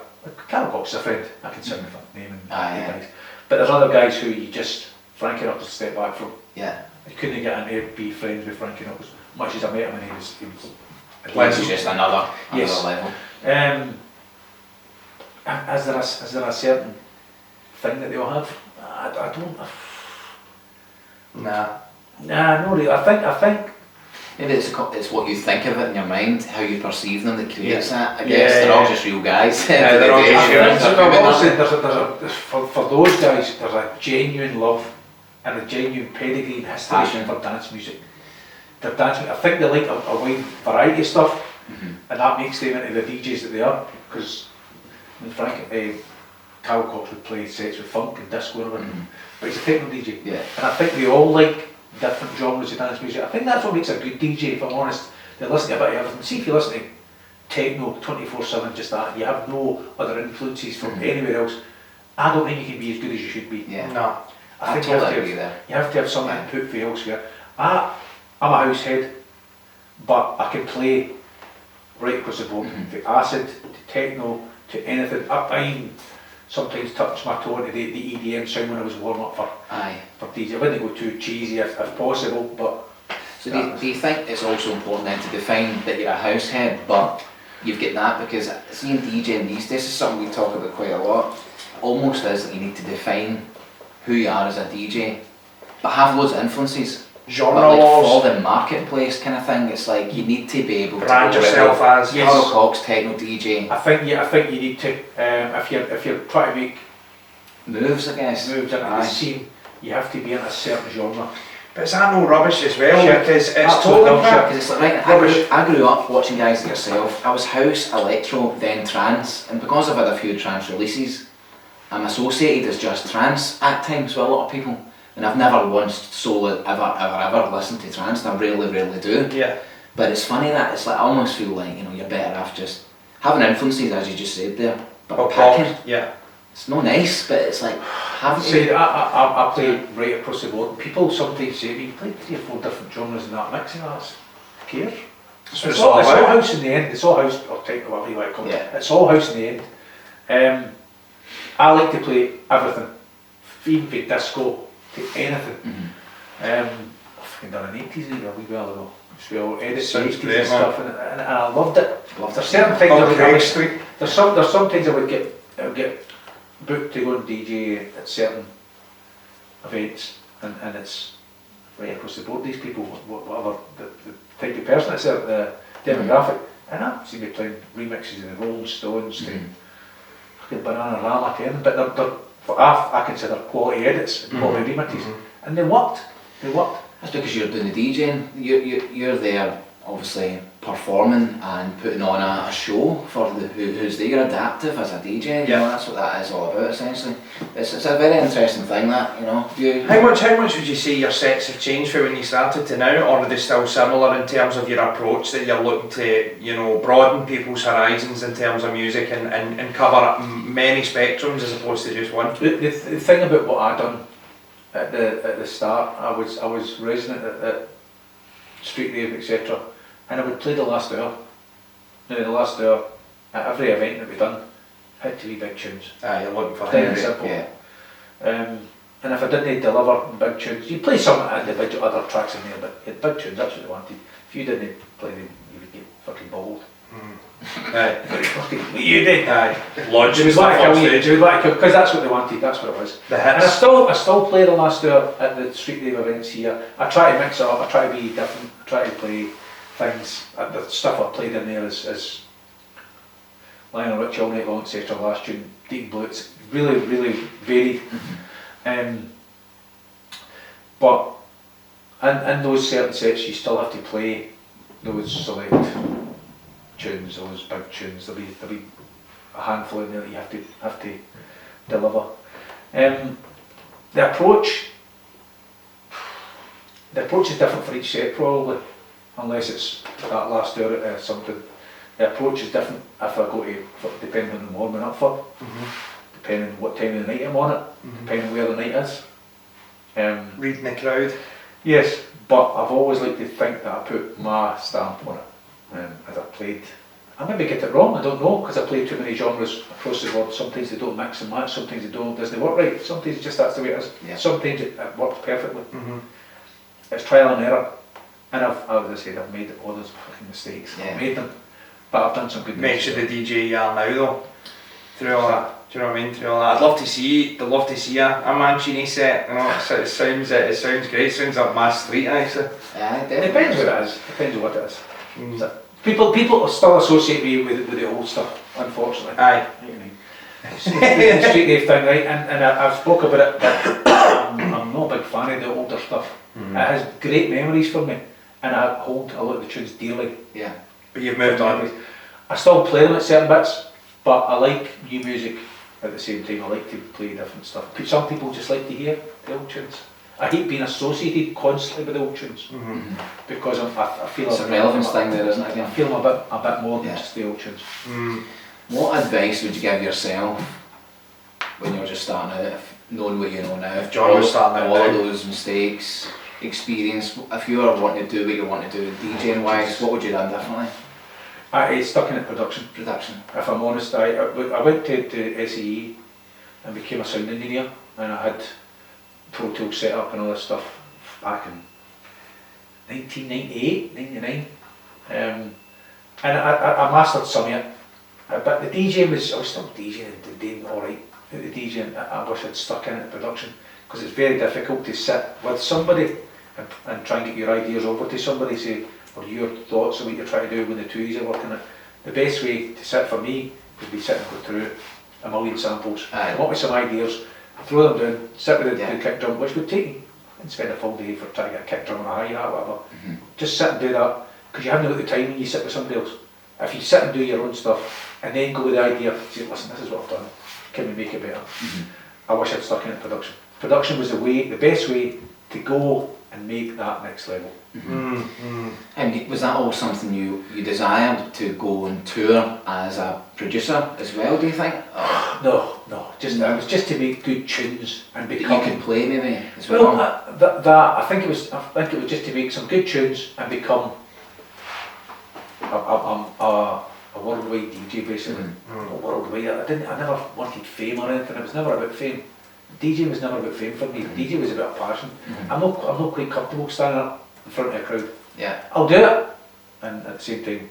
Carl Cox is a friend, I can sit with him, name and guys. But there's other guys who you just, Frankie Knuckles step back from. Yeah. You couldn't get in to be friends with Frankie Knuckles, much as I met him, and he was just another level. Is there a certain thing that they all have? I don't. Nah, not really. I think maybe it's what you think of it in your mind, how you perceive them, that creates that. I guess they're all just real guys. They're all just for those guys, there's a genuine love and a genuine pedigree and history for dance music. They're dancing. I think they like a wide variety of stuff, and that makes them into the DJs that they are. Because Carl Cox would play sets with funk and disco and everything, but he's a techno DJ. Yeah. And I think they all like different genres of dance music. I think that's what makes a good DJ, if I'm honest. They listen to a bit of everything. See, if you listen to techno 24/7, just that, you have no other influences from anywhere else, I don't think you can be as good as you should be. Yeah. No. I think you have to have some input for elsewhere. I'm a house head, but I can play right across the board, from acid to techno to anything. I even sometimes touch my toe into the EDM sound when I was warming up for DJ. I wouldn't go too cheesy if possible, but... So do you think it's also important then to define that you're a house head, but you've got that, because seeing DJing these days is something we talk about quite a lot. Almost is that you need to define who you are as a DJ, but have loads of influences. Genre but like wars. for the marketplace kind of thing, it's like you need to be able to brand yourself as Carl Cox, techno DJ. I think you need to, if you're trying to make moves, I guess. Moves into the scene, you have to be in a certain genre. But is that no rubbish as well? Shit. Because it's Absolutely totally crap. Because it's like, right, I grew up watching guys like yourself. I was house, electro, then trance, and because I've had a few trance releases, I'm associated as just trance at times with a lot of people, and I've never once solely ever listened to trance, and I rarely do. Yeah. But it's funny that it's like I almost feel like, you know, you're better off just having influences, as you just said there, but picking. Yeah. It's not nice, but it's like having. See, I play right across the board. People sometimes say, "You play 3 or 4 different genres in that mix," and that's who cares? It's all house in the end. It's all house or techno, whatever you like to call it. Yeah. It's all house in the end. I like to play everything, even from disco to anything. I've fucking done an 80s a wee while ago. So we all edit Sounds 80s great, and stuff, and I loved it. Loved There's it. certain things I would Craig have. Street. There's some things I would get booked to go and DJ at certain events, and it's right across the board. These people, whatever the type of person it's the demographic, and I've seen me playing remixes of the Rolling Stones to fucking Banana Rama to anything, but they're I consider quality edits, quality remixes, and they worked. That's because you're doing the DJing. You're there, obviously performing and putting on a show for who's there. You're adaptive as a DJ. You know, that's what that is all about essentially. It's a very interesting thing, that, you know. How much would you say your sets have changed from when you started to now, or are they still similar in terms of your approach, that you're looking to, you know, broaden people's horizons in terms of music and cover many spectrums as opposed to just one? The thing about what I done at the start, I was resident at street rave, etc., and I would play the last hour. Now the last hour at every event that we done had to be big tunes. You're looking for Plain and heavy. simple. Yeah. And if I didn't deliver big tunes, you play some individual other tracks in there, but you had big tunes, that's what they wanted. If you didn't play them, you would get fucking bowled. Aye. What you did? Aye. Lodge You would like to kill, because that's what they wanted, that's what it was. The And hits. I still play the last hour at the street rave events here. I try to mix it up, I try to be different, I try to play things, the stuff I played in there is Lionel Richie All Night Long, etc. Last tune, Deep Blue, it's really varied. But in those certain sets you still have to play those select tunes, those big tunes. There'll be a handful in there that you have to deliver. The approach is different for each set probably, unless it's that last hour at something. The approach is different if I go to, depending on the warming up for, depending on what time of the night I'm on it, depending on where the night is. Reading the crowd. Yes, but I've always liked to think that I put my stamp on it as I played. I maybe get it wrong, I don't know, because I play too many genres across the board. Sometimes they don't mix and match, sometimes they don't, doesn't work right, sometimes just that's the way it is. Yeah. Sometimes it works perfectly. It's trial and error, and as I said, I've made all those fucking mistakes. Yeah. I've made them, but I've done some good Makes you things. the DJ you are now though. Through all that. Do you know what I mean? Through all that. I'd love to see a Mancini set. You know, it sounds great. It sounds up my street actually. Yeah, It depends what it is. Depends on what it is. Mm. So, people still associate me with the old stuff, unfortunately. Aye. You know what I mean? The street rave thing, right? And I've spoke about it, but I'm not a big fan of the older stuff. It has great memories for me, and I hold a lot of the tunes dearly. Yeah. But you've moved on. I still play them at certain bits, but I like new music at the same time. I like to play different stuff. Some people just like to hear the old tunes. I hate being associated constantly with the old tunes because I feel It's a relevance thing there, isn't it? I Again? feel a bit more than Yeah. just the old tunes. What advice would you give yourself when you're just starting out, knowing what you know now? If Jon was starting out all now. of those mistakes, experience, if you were wanting to do what you want to do DJing wise, what would you have done differently? I stuck in at production. If I'm honest, I went to SEE and became a sound engineer, and I had Pro Tools set up and all this stuff back in 1998, 99. And I mastered some of it. But the DJing I was still DJing and doing alright at the DJing. I wish I'd stuck in at production, because it's very difficult to sit with somebody and try and get your ideas over to somebody, say, or your thoughts of what you're trying to do when the two of you are working it. The best way to sit for me would be sit and go through a million samples, come up with some ideas, throw them down, sit with the kick drum, which would take me and spend a full day for trying to get a kick drum and a hi-hat, whatever. Just sit and do that, because you haven't got the time when you sit with somebody else. If you sit and do your own stuff and then go with the idea, say, listen, this is what I've done, can we make it better? I wish I'd stuck in at production. Production was the best way to go and make that next level. And was that all something you desired, to go on tour as a producer as well, do you think? No, it was just to make good tunes and become. You could play maybe as well. I think it was just to make some good tunes and become a worldwide DJ basically. Worldwide. I never wanted fame or anything. It was never about fame. DJ was never about fame for me. DJ was about passion. I'm not quite comfortable standing up in front of a crowd. Yeah. I'll do it, and at the same time,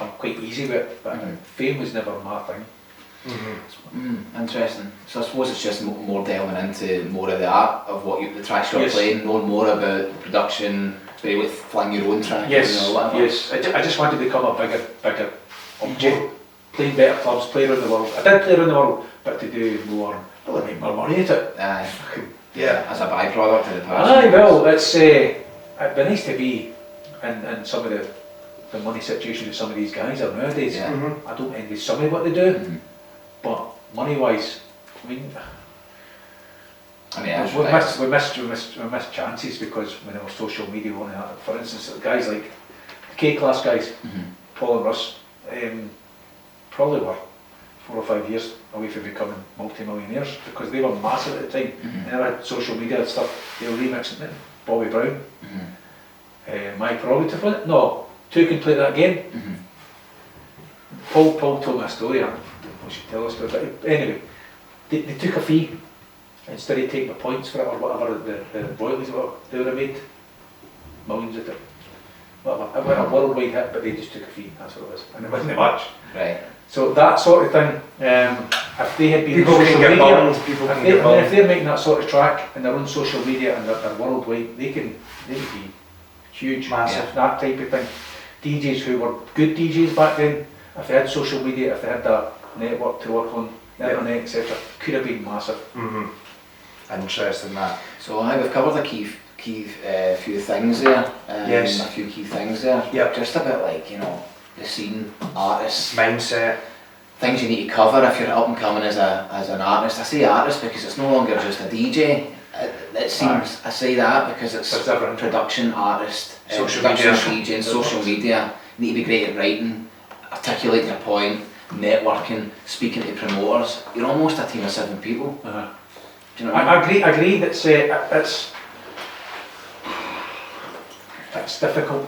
I'm quite easy with it. But fame was never my thing. Interesting. So I suppose it's just more delving into more of the art of the tracks you're playing, knowing more about the production, be able to fling your own track. Yes. I just wanted to become a bigger object, playing better clubs, play around the world. I did play around the world, but to do more, I'll make more money at it. As a byproduct of the past. Well, it'd be nice to be in some of the money situation that some of these guys are nowadays. I don't envy some of what they do, but money wise, we missed chances because when there was social media on that. For instance, guys like the K-class guys, Paul and Russ, probably were 4 or 5 years away from becoming multi-millionaires, because they were massive at the time. They never had social media and stuff. They were remixing it. Bobby Brown, My Prerogative, was it? No, Two Can Play That Again. Paul told me a story. I should tell us, but anyway, they took a fee instead of taking the points for it or whatever, the royalties they would have made millions of it. Whatever. It went a worldwide hit, but they just took a fee. That's what it was, and it wasn't much. Right. So that sort of thing. If they had been people social can media, get if they're making that sort of track in their own social media and they're worldwide, they would be huge, massive. That type of thing. DJs who were good DJs back then, if they had social media, if they had that network to work on, the internet, etc., could have been massive. Interesting that. So I think we've covered a few things there. A few key things there. Just about the scene, artists, mindset, things you need to cover if you're up and coming as an artist. I say artist because it's no longer just a DJ. It seems I say that because it's production, artist, social production, media, DJing, social media. You need to be great at writing, articulating your point, networking, speaking to promoters. You're almost a team of 7 people. Do you know what I mean? I agree that it's difficult.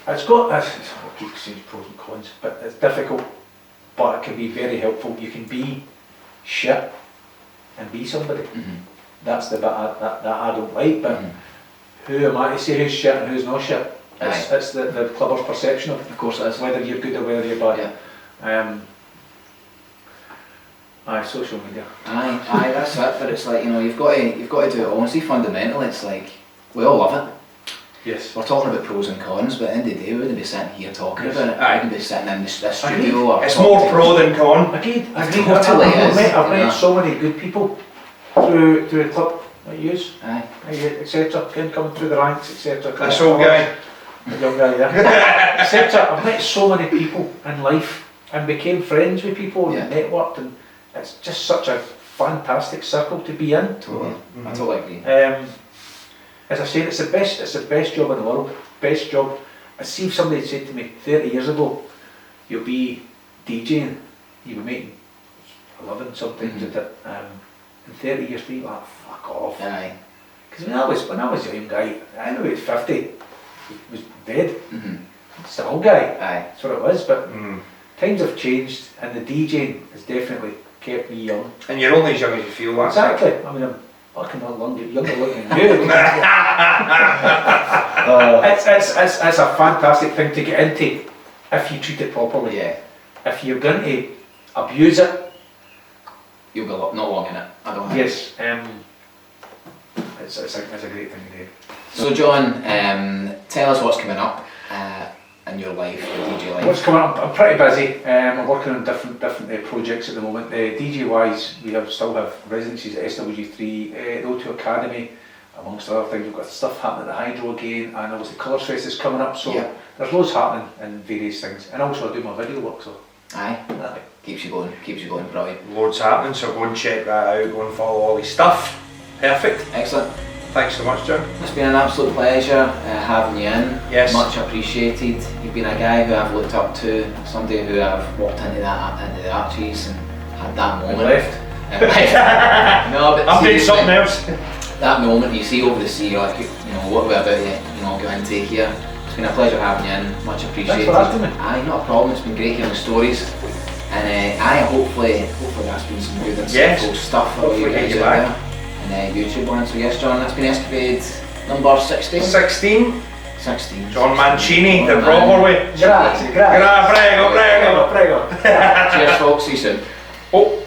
It's got, I keep saying pros and cons, but it's difficult, but it can be very helpful. You can be shit and be somebody. That's the bit that I don't like, but who am I to say who's shit and who's not shit? It's the clubber's perception of course it is, whether you're good or whether you're bad. Social media. That's it, but it's like, you've got to do it honestly. Fundamentally, it's like, we all love it. Yes. We're talking about pros and cons, but at the end of the day, we wouldn't be sitting here talking about it. We wouldn't be sitting in this studio. It's more pro than con. Agreed. Totally I've met so many good people through the club I use, etc. Coming through the ranks, etc. This old guy. The young guy there. etc. I've met so many people in life and became friends with people and networked, and it's just such a fantastic circle to be in. Totally. I totally agree. As I said, it's the best job in the world. Best job. I see if somebody had said to me 30 years ago, you'll be DJing, you'll be making a living sometimes at it. In 30 years, people are like, fuck off. Because when I was a young guy, I know he was 50, he was dead. Just an old guy. Aye. That's what it was. But times have changed, and the DJing has definitely kept me young. And you're only as young as you feel, that's Exactly. I mean, I'm fucking not younger looking than you. It's a fantastic thing to get into if you treat it properly. Yeah. If you're going to abuse it, You'll be not long in it. I don't think. yes, it's a great thing to do. So John, tell us what's coming up in your life, your DJ life. What's coming up? I'm pretty busy. I'm working on different projects at the moment. DJ wise, we still have residencies at SW3, the O2 Academy, amongst other things. We've got stuff happening at the Hydro again, and obviously Colours Fest is coming up. So there's loads happening in various things, and also I do my video work. So Aye. Keeps you going, brilliant. Loads happening, so go and check that out, go and follow all his stuff. Perfect. Excellent. Thanks so much, John. It's been an absolute pleasure having you in. Yes. Much appreciated. You've been a guy who I've looked up to, somebody who I've walked into the Archies and had that moment. Left. No, but I'm doing seriously, something else. That moment you see over the sea, like, what we're about to go into here. It's been a pleasure having you in. Much appreciated. Thanks for having me. Aye, not a problem. It's been great hearing stories. And hopefully that's been some good insightful stuff for you guys out there. And YouTube one. So yes, John, that's been SKapade number 16. 16. 16. Jon Mancini, the proper way. Grazie. Prego. Prego. Cheers folks, see you soon. Oh.